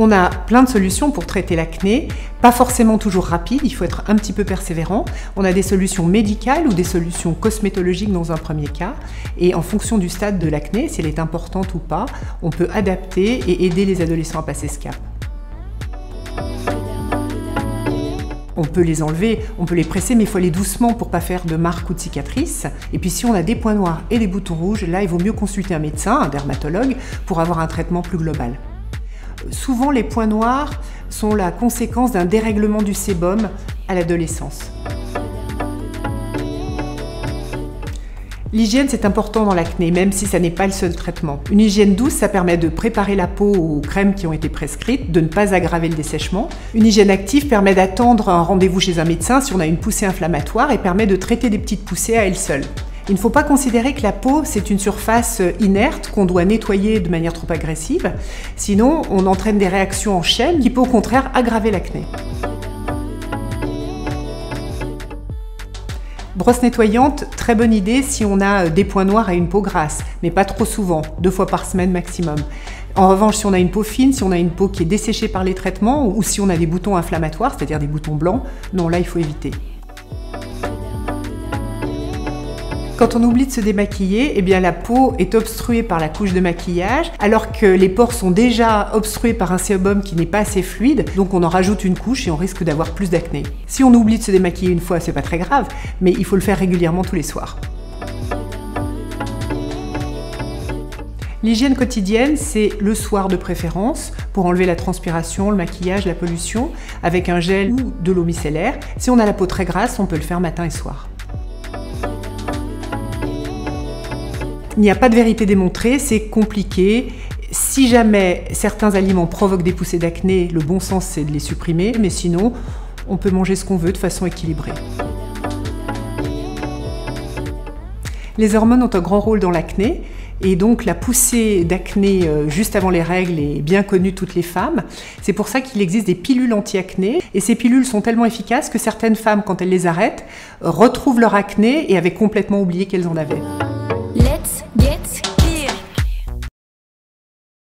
On a plein de solutions pour traiter l'acné, pas forcément toujours rapide, il faut être un petit peu persévérant. On a des solutions médicales ou des solutions cosmétologiques dans un premier cas. Et en fonction du stade de l'acné, si elle est importante ou pas, on peut adapter et aider les adolescents à passer ce cap. On peut les enlever, on peut les presser, mais il faut aller doucement pour ne pas faire de marques ou de cicatrices. Et puis si on a des points noirs et des boutons rouges, là il vaut mieux consulter un médecin, un dermatologue, pour avoir un traitement plus global. Souvent les points noirs sont la conséquence d'un dérèglement du sébum à l'adolescence. L'hygiène, c'est important dans l'acné, même si ça n'est pas le seul traitement. Une hygiène douce, ça permet de préparer la peau aux crèmes qui ont été prescrites, de ne pas aggraver le dessèchement. Une hygiène active permet d'attendre un rendez-vous chez un médecin si on a une poussée inflammatoire et permet de traiter des petites poussées à elle seule. Il ne faut pas considérer que la peau, c'est une surface inerte qu'on doit nettoyer de manière trop agressive. Sinon, on entraîne des réactions en chaîne qui peuvent au contraire aggraver l'acné. Brosse nettoyante, très bonne idée si on a des points noirs et une peau grasse, mais pas trop souvent, 2 fois par semaine maximum. En revanche, si on a une peau fine, si on a une peau qui est desséchée par les traitements, ou si on a des boutons inflammatoires, c'est-à-dire des boutons blancs, non, là il faut éviter. Quand on oublie de se démaquiller, eh bien la peau est obstruée par la couche de maquillage, alors que les pores sont déjà obstrués par un sébum qui n'est pas assez fluide, donc on en rajoute une couche et on risque d'avoir plus d'acné. Si on oublie de se démaquiller une fois, c'est pas très grave, mais il faut le faire régulièrement tous les soirs. L'hygiène quotidienne, c'est le soir de préférence, pour enlever la transpiration, le maquillage, la pollution, avec un gel ou de l'eau micellaire. Si on a la peau très grasse, on peut le faire matin et soir. Il n'y a pas de vérité démontrée, c'est compliqué. Si jamais certains aliments provoquent des poussées d'acné, le bon sens c'est de les supprimer, mais sinon, on peut manger ce qu'on veut de façon équilibrée. Les hormones ont un grand rôle dans l'acné, et donc la poussée d'acné juste avant les règles est bien connue de toutes les femmes. C'est pour ça qu'il existe des pilules anti-acné, et ces pilules sont tellement efficaces que certaines femmes, quand elles les arrêtent, retrouvent leur acné et avaient complètement oublié qu'elles en avaient. Let's get